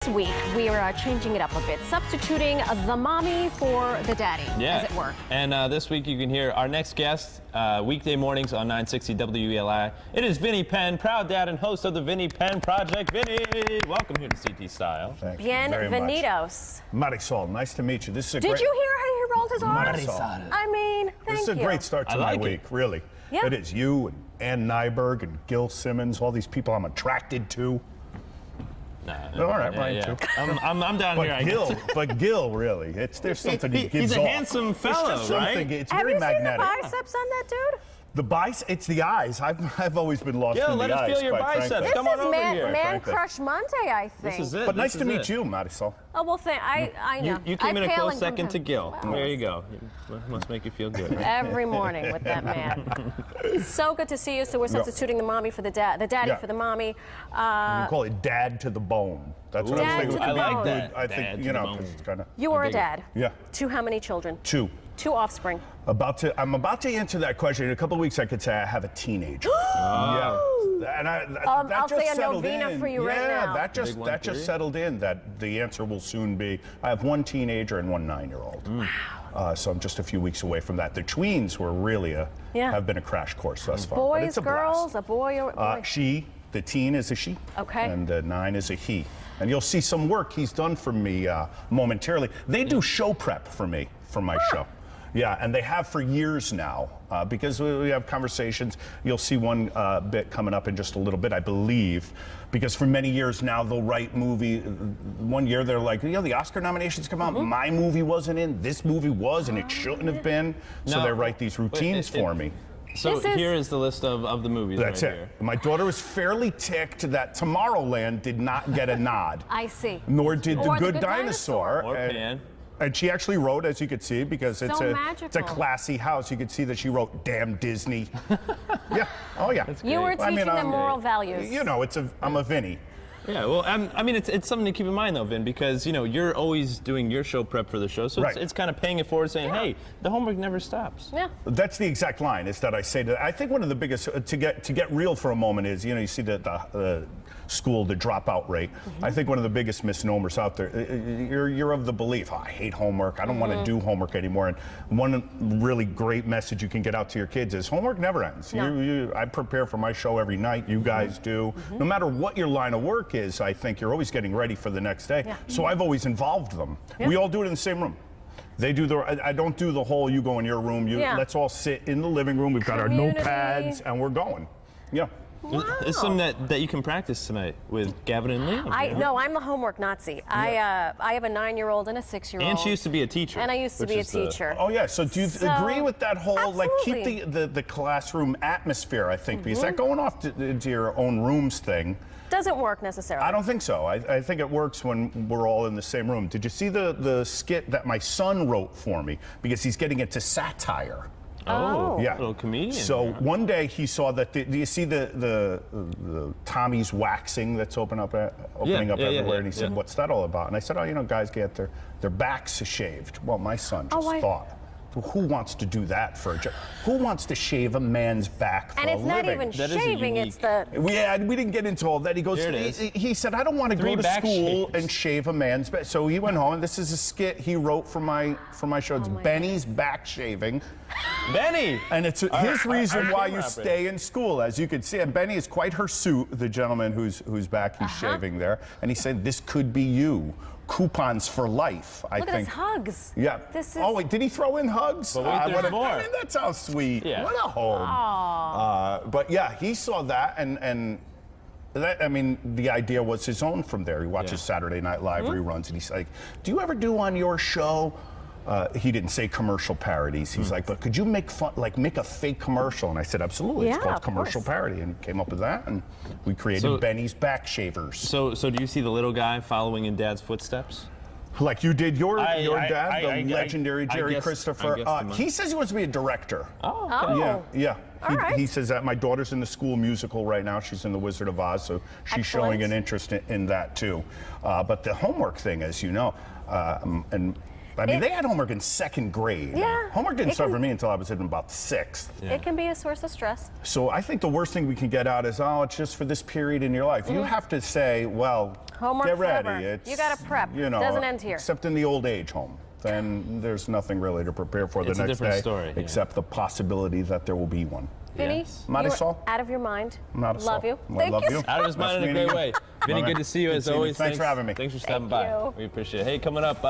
This week, we are changing it up a bit, substituting the mommy for the daddy, as it were. And this week you can hear our next guest, weekday mornings on 960 WELI. It is Vinny Penn, proud dad and host of the Vinny Penn Project. Vinny, welcome here to CT Style. Thank you very much. Bienvenidos. Marisol, nice to meet you. This is a Did great... you hear how he rolled his R's? Marisol. I mean, thank you. This is a great start to my week, really. Yeah. It is. You and Ann Nyberg and Gil Simmons, all these people I'm attracted to. All right, Ryan, too. I'm down But here. Gil, but Gil, really, there's something he gives He's a off. handsome fellow, It's just right? something, it's Have very you magnetic. seen the biceps on that dude? The biceps, it's the eyes. I've always been lost in the eyes. let us feel your quite biceps. frankly. Come on over here. Man frankly. Crush Monday, I think. This is it. But nice This to is meet it. you, Marisol. Oh, well, I know. You came in a pale close and second to him. Gil. Well, There you go. Must make you feel good. Every morning with that man. So good to see you. So we're substituting the mommy for the daddy for the mommy. You call it dad to the bone. That's what I was Dad thinking. to the I like bone. that. I Dad think, to you the know, bone. 'cause it's kind of... You are a dig it. dad. Yeah. To how many children? Two. Two offspring. I'm about to answer that question. In a couple of weeks, I could say I have a teenager. Yeah. And that I'll just say a settled novena in. for you right now. that Big one just for you. settled in. That the answer will soon be. I have one teenager and one 9-year-old. Wow. So I'm just a few weeks away from that. The tweens were really have been a crash course thus far. But Boys, it's a girls, blast. a boy or a boy? She. The teen is a she. Okay. And the 9 is a he. And you'll see some work he's done for me momentarily. They do show prep for me for my show. Yeah, and they have for years now because we have conversations. You'll see one bit coming up in just a little bit, I believe, because for many years now they'll write movie. One year they're like, the Oscar nominations come out, my movie wasn't in, this movie was, and it shouldn't have been. So No. they write these routines for me. So here is the list of the movies. That's right it. Here. My daughter was fairly ticked that Tomorrowland did not get a nod. I see. Nor did Or The Good Dinosaur. Or Pan. And she actually wrote, as you could see, because it's a magical. classy house. You could see that she wrote "Damn Disney." Yeah. Oh yeah. You were teaching them moral values. You know, I'm a Vinny. Yeah, well, I mean, it's something to keep in mind, though, Vin, because, you're always doing your show prep for the show, so it's kind of paying it forward, saying, hey, the homework never stops. Yeah. That's the exact line, is that I say that. I think one of the biggest, to get real for a moment is, you see the school, the dropout rate. I think one of the biggest misnomers out there, you're of the belief, I hate homework, I don't want to do homework anymore. And one really great message you can get out to your kids is homework never ends. No. I prepare for my show every night, you guys do. No matter what your line of work is, I think you're always getting ready for the next day. Yeah. So I've always involved them. Yeah. We all do it in the same room. They do I don't do the whole, you go in your room, let's all sit in the living room, we've got our notepads, and we're going. Yeah. Wow. It's something that you can practice tonight with Gavin and Liam. No, I'm the homework Nazi. I have a 9-year-old and a 6-year-old. And she used to be a teacher. And I used to be a teacher. Oh yeah, so do you agree with that whole, Absolutely. keep the classroom atmosphere, I think, because that going off into your own rooms thing, doesn't work necessarily. I don't think so. I think it works when we're all in the same room. Did you see the skit that my son wrote for me? Because he's getting into satire. Oh, yeah. Little comedian. So one day he saw that. Do you see the Tommy's waxing that's opening up everywhere? And he said, "What's that all about?" And I said, "Oh, guys get their backs shaved." Well, my son just thought, who wants to do that for a job? Who wants to shave a man's back for a living? And it's not even shaving, it's the... Yeah, we didn't get into all that. He goes, he said, I don't want to go to school and shave a man's back. So he went home, and this is a skit he wrote for my show. It's Benny's Back Shaving. Benny! And it's his reason why you stay in school, as you can see. And Benny is quite hirsute, the gentleman whose back he's shaving there. And he said, this could be you. Coupons for life, I think. Look at his hugs. Yeah. This is... Oh, wait, did he throw in hugs? But wait, there's more. I mean, that sounds sweet. Yeah. What a home. But yeah, he saw that, and that, I mean, the idea was his own from there. He watches Saturday Night Live reruns, and he's like, do you ever do on your show? He didn't say commercial parodies. He's like, but could you make a fake commercial? And I said, absolutely. It's called commercial parody, and came up with that, and we created Benny's Back Shavers. So do you see the little guy following in Dad's footsteps? Like you did your dad, the legendary Jerry Christopher. He says he wants to be a director. Oh, okay. Yeah. All right. He says that my daughter's in the School Musical right now. She's in The Wizard of Oz, so she's showing an interest in that too. But the homework thing, as you know, and I mean, they had homework in 2nd grade. Yeah. Homework didn't start for me until I was in about 6th. Yeah. It can be a source of stress. So I think the worst thing we can get out is, oh, it's just for this period in your life. You have to say, well, Homework get ready. forever. It's, You got to prep. You know, Doesn't end here. Except in the old age home. Then there's nothing really to prepare for It's the a next different day, story, yeah. except the possibility that there will be one. Vinny, Yes. you are Marisol? out of your mind. Marisol, Love you. I Thank love you. you. Out of his mind in a Nice great meeting way. Vinny, Love good it. to see you Good as seeing you. always. Thanks for having me. Thanks for stopping Thank by. you. We appreciate it. Hey, coming up,